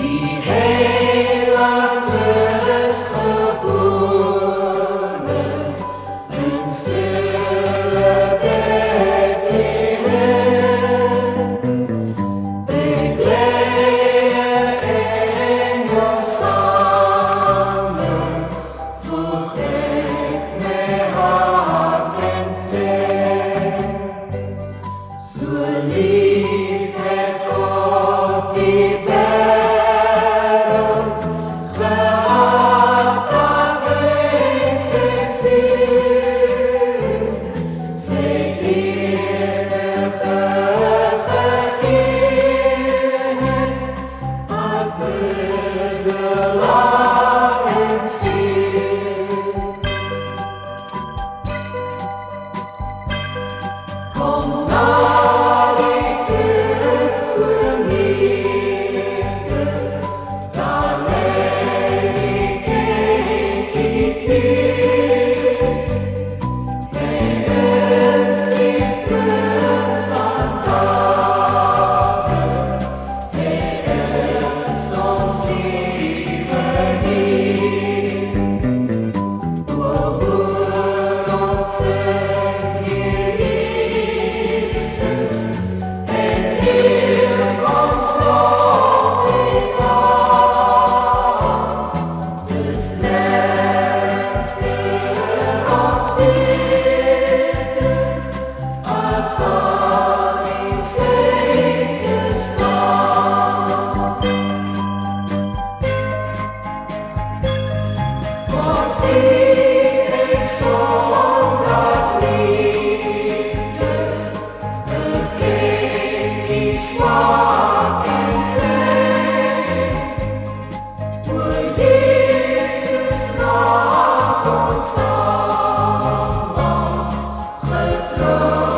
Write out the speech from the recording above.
Die heiland is geboren in stille Bethlehem. Bij blije engelszangen voeg ik mijn hart en stem. Zo lief heeft God die wereld gehad dat hij zijn ziel, zijn enige gegeven als middelaar en ziel. Kom naar die kruidslinger, daar leidt die kindje toe. Hij is die spurt van David, hij is ons lieve Heer. O, hoor ons zingen, Heer Jezus, en neem ons lof ik aan. Dus nergens weer ons bidden, als aan die zee te staan. Voor die ik zondags liefde, bekeek die zwak en klein. O Jezus, maak ons allemaal getrouw.